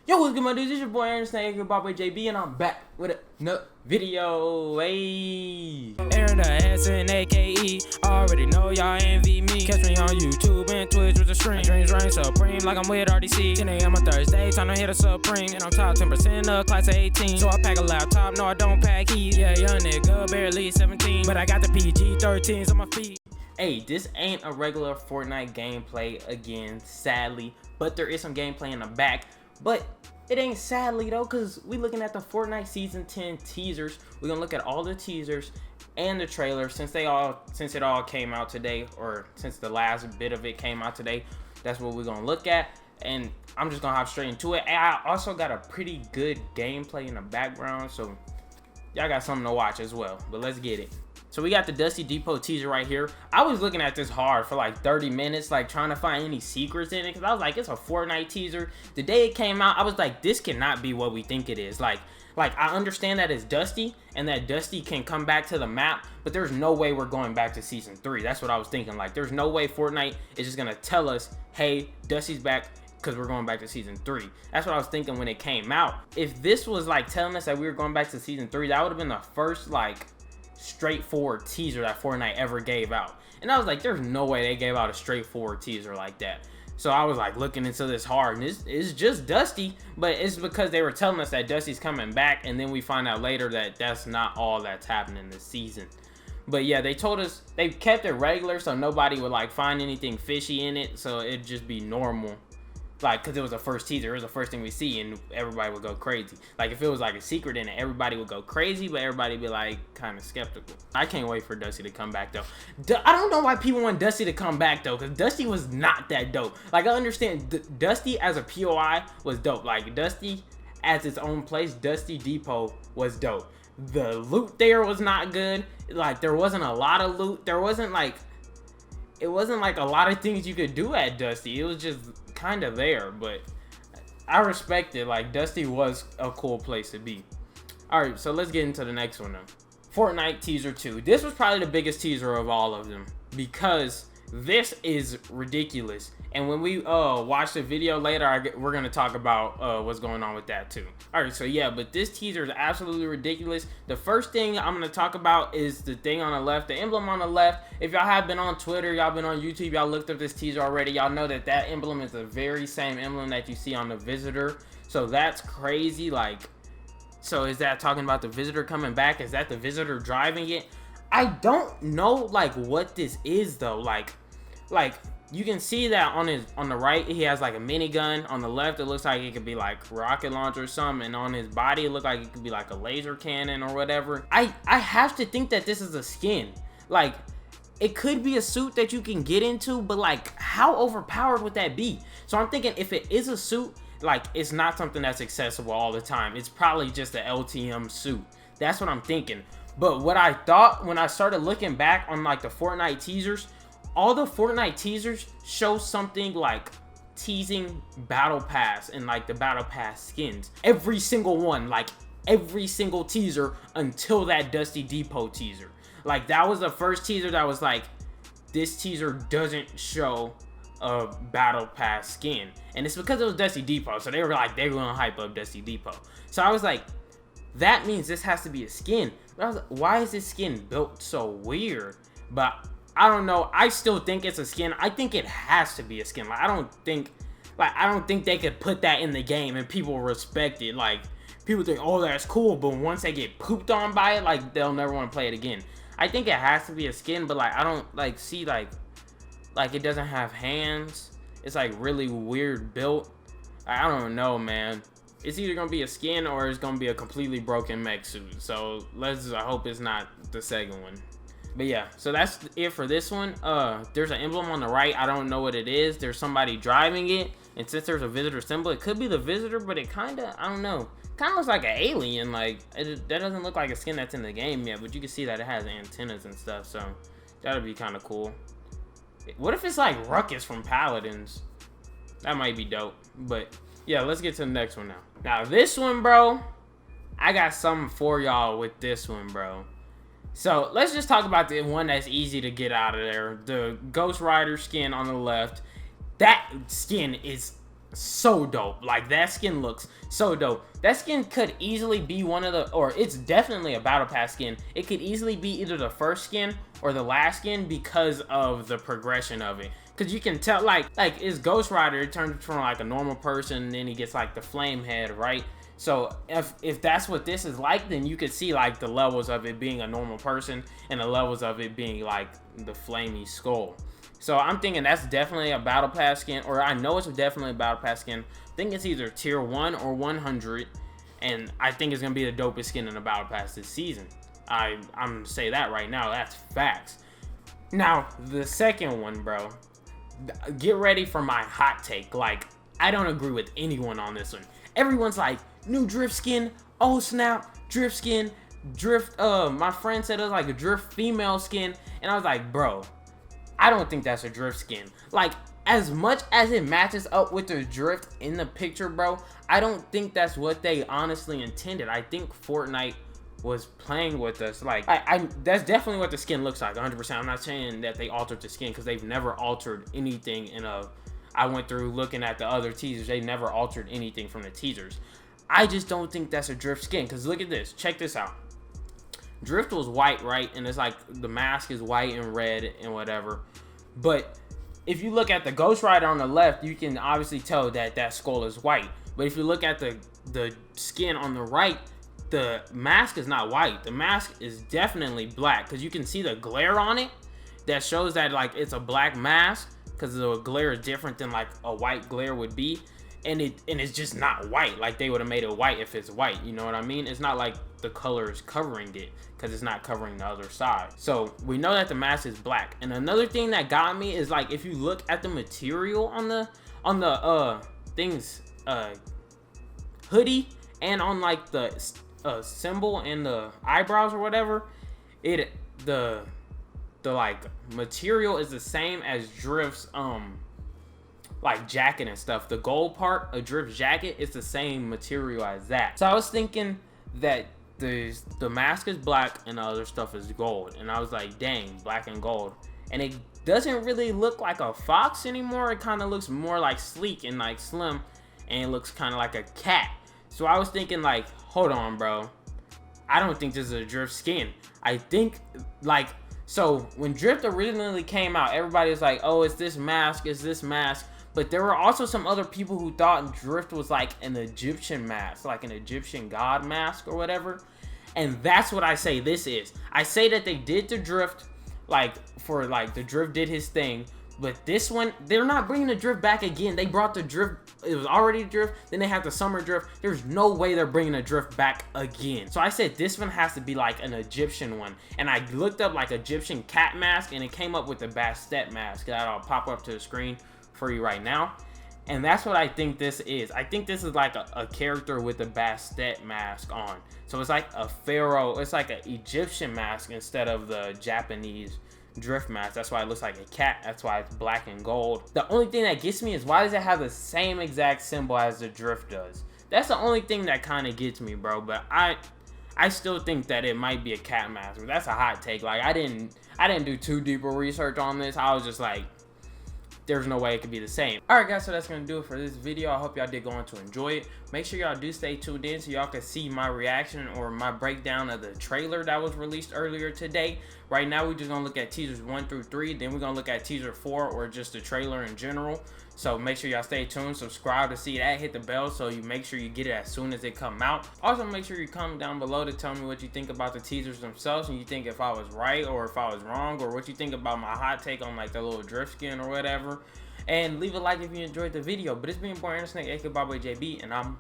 Yo, what's good, my dudes? It's your boy Aaron Snake, your boy JB, and I'm back with another video. Hey, Aaron the SNAKE. Already know y'all envy me. Catch me on YouTube and Twitch with the stream. My dreams reign supreme like I'm with RDC. 10 a.m. on Thursday, time to hit a Supreme. And I'm top 10% of class of 18. So I pack a laptop, no I don't pack heat. Yeah, young nigga, barely 17. But I got the PG-13s on my feet. hey, this ain't a regular Fortnite gameplay again, sadly. But there is some gameplay in the back. But it ain't sadly though, because we looking at the Fortnite Season 10 teasers. We're gonna look at all the teasers and the trailer since it all came out today, or since the last bit of it came out today. That's what we're gonna look at, and I'm just gonna hop straight into it. And I also got a pretty good gameplay in the background, so y'all got something to watch as well. But let's get it. So we got the Dusty Depot teaser right here. I was looking at this hard for like 30 minutes, like trying to find any secrets in it, because I was like, it's a Fortnite teaser. The day it came out, I was like, this cannot be what we think it is. Like I understand that it's Dusty and that Dusty can come back to the map, but there's no way we're going back to Season 3. That's what I was thinking. Like, there's no way Fortnite is just gonna tell us, hey, Dusty's back, because we're going back to Season 3. That's what I was thinking when it came out. If this was like telling us that we were going back to Season 3, that would have been the first like straightforward teaser that Fortnite ever gave out. And I was like, there's no way they gave out a straightforward teaser like that. So I was like looking into this hard, and it's just Dusty, but it's because they were telling us that Dusty's coming back, and then we find out later that that's not all that's happening this season. But yeah, they told us they kept it regular so nobody would like find anything fishy in it, so it'd just be normal. Like, because it was the first teaser, it was the first thing we see, and everybody would go crazy. Like, if it was like a secret in it, everybody would go crazy, but everybody would be like kind of skeptical. I can't wait for Dusty to come back though. I don't know why people want Dusty to come back though, because Dusty was not that dope. Like, I understand Dusty as a POI was dope. Like, Dusty as its own place, Dusty Depot was dope. The loot there was not good. Like, there wasn't a lot of loot. It wasn't like a lot of things you could do at Dusty. It was just kind of there, but I respect it. Like, Dusty was a cool place to be. All right, so let's get into the next one now. Fortnite teaser 2. This was probably the biggest teaser of all of them, because this is ridiculous. And when we watch the video later, we're gonna talk about what's going on with that too. All right, so yeah, but this teaser is absolutely ridiculous. The first thing I'm gonna talk about is the thing on the left, the emblem on the left. If y'all have been on Twitter, y'all been on YouTube, y'all looked up this teaser already, y'all know that that emblem is the very same emblem that you see on the Visitor. So that's crazy. Like, so is that talking about the Visitor coming back? Is that the Visitor driving it? I don't know like what this is though. Like you can see that on the right he has like a minigun. On the left it looks like it could be like rocket launcher or something, and on his body it looked like it could be like a laser cannon or whatever. I have to think that this is a skin. Like, it could be a suit that you can get into, but like, how overpowered would that be? So I'm thinking if it is a suit, like, it's not something that's accessible all the time. It's probably just an LTM suit. That's what I'm thinking. But what I thought when I started looking back on like the Fortnite teasers, all the Fortnite teasers show something like teasing Battle Pass and like the Battle Pass skins. Every single one, like every single teaser until that Dusty Depot teaser. Like, that was the first teaser that was like, this teaser doesn't show a Battle Pass skin. And it's because it was Dusty Depot. So they were like, they were gonna hype up Dusty Depot. So I was like, that means this has to be a skin. But I was like, why is this skin built so weird? But I don't know. I still think it's a skin. I think it has to be a skin. Like, I don't think they could put that in the game and people respect it. Like, people think, oh, that's cool, but once they get pooped on by it, like, they'll never want to play it again. I think it has to be a skin, but like, I don't like see like it doesn't have hands. It's like really weird built. I don't know, man. It's either gonna be a skin or it's gonna be a completely broken mech suit. So I hope it's not the second one. But yeah, so that's it for this one. There's an emblem on the right. I don't know what it is. There's somebody driving it, and since there's a Visitor symbol, it could be the Visitor, but it kind of, I don't know, kind of looks like an alien. Like, that doesn't look like a skin that's in the game yet, but you can see that it has antennas and stuff, so that'll be kind of cool. What if it's like Ruckus from Paladins? That might be dope. But yeah, let's get to the next one now. Now this one, bro, I got something for y'all with this one, bro. So let's just talk about the one that's easy to get out of there. The Ghost Rider skin on the left. That skin is so dope. Like, that skin looks so dope. That skin could easily be one of the, or it's definitely a battle pass skin. It could easily be either the first skin or the last skin because of the progression of it. Because you can tell, like it's Ghost Rider, it turns from like a normal person, and then he gets like the flame head, right? So if that's what this is like, then you could see like the levels of it being a normal person and the levels of it being like the flamey skull. So I'm thinking that's definitely a battle pass skin, or I know it's definitely a battle pass skin. I think it's either tier 1 or 100, and I think it's gonna be the dopest skin in the battle pass this season. I'm gonna say that right now. That's facts. Now the second one, bro. Get ready for my hot take. Like, I don't agree with anyone on this one. Everyone's like, new drift skin. Oh snap, drift skin. Drift. My friend said it was like a drift female skin, and I was like, bro, I don't think that's a drift skin. Like, as much as it matches up with the drift in the picture, bro, I don't think that's what they honestly intended. I think Fortnite was playing with us. Like, that's definitely what the skin looks like, 100%. I'm not saying that they altered the skin, because they've never altered anything in a... I went through looking at the other teasers. They never altered anything from the teasers. I just don't think that's a drift skin, because look at this. Check this out. Drift was white, right? And it's like the mask is white and red and whatever. But if you look at the Ghost Rider on the left, you can obviously tell that that skull is white. But if you look at the skin on the right, the mask is not white. The mask is definitely black, because you can see the glare on it that shows that like it's a black mask, because the glare is different than like a white glare would be. And it's just not white. Like, they would have made it white if it's white, you know what I mean? It's not like the color is covering it, because it's not covering the other side. So we know that the mask is black. And another thing that got me is, like, if you look at the material on the things hoodie, and on like the symbol and the eyebrows or whatever, the like material is the same as Drift's like jacket and stuff. The gold part of Drift's jacket is the same material as that. So I was thinking that the mask is black and the other stuff is gold, and I was like, dang, black and gold. And it doesn't really look like a fox anymore. It kind of looks more like sleek and like slim, and it looks kind of like a cat. So I was thinking, like, hold on, bro, I don't think this is a Drift skin. I think, like, so when Drift originally came out, everybody was like, oh, it's this mask, it's this mask. But there were also some other people who thought Drift was like an Egyptian mask, like an Egyptian god mask or whatever. And that's what I say this is. I say that they did the Drift, like, for like the Drift did his thing. But this one, they're not bringing the Drift back again. They brought the Drift, it was already Drift, then they had the summer Drift. There's no way they're bringing the Drift back again. So I said this one has to be like an Egyptian one. And I looked up like Egyptian cat mask, and it came up with the Bastet mask. That'll pop up to the screen for you right now. And that's what I think this is. I think this is like a character with a Bastet mask on. So it's like a pharaoh, it's like an Egyptian mask instead of the Japanese Drift mask. That's why it looks like a cat. That's why it's black and gold. The only thing that gets me is, why does it have the same exact symbol as the Drift does? That's the only thing that kind of gets me, bro. But I still think that it might be a cat mask. But that's a hot take. Like, I didn't do too deep of research on this. I was just like, there's no way it could be the same. Alright guys, so that's gonna do it for this video. I hope y'all did go on to enjoy it. Make sure y'all do stay tuned in so y'all can see my reaction or my breakdown of the trailer that was released earlier today. Right now we're just gonna look at teasers 1 through 3, then we're gonna look at teaser 4, or just the trailer in general. So make sure y'all stay tuned, subscribe to see that, hit the bell so you make sure you get it as soon as they come out. Also make sure you comment down below to tell me what you think about the teasers themselves, and you think if I was right or if I was wrong, or what you think about my hot take on like the little Drift skin or whatever. And leave a like if you enjoyed the video. But it's been your boy Anderson, aka Bob JB, and I'm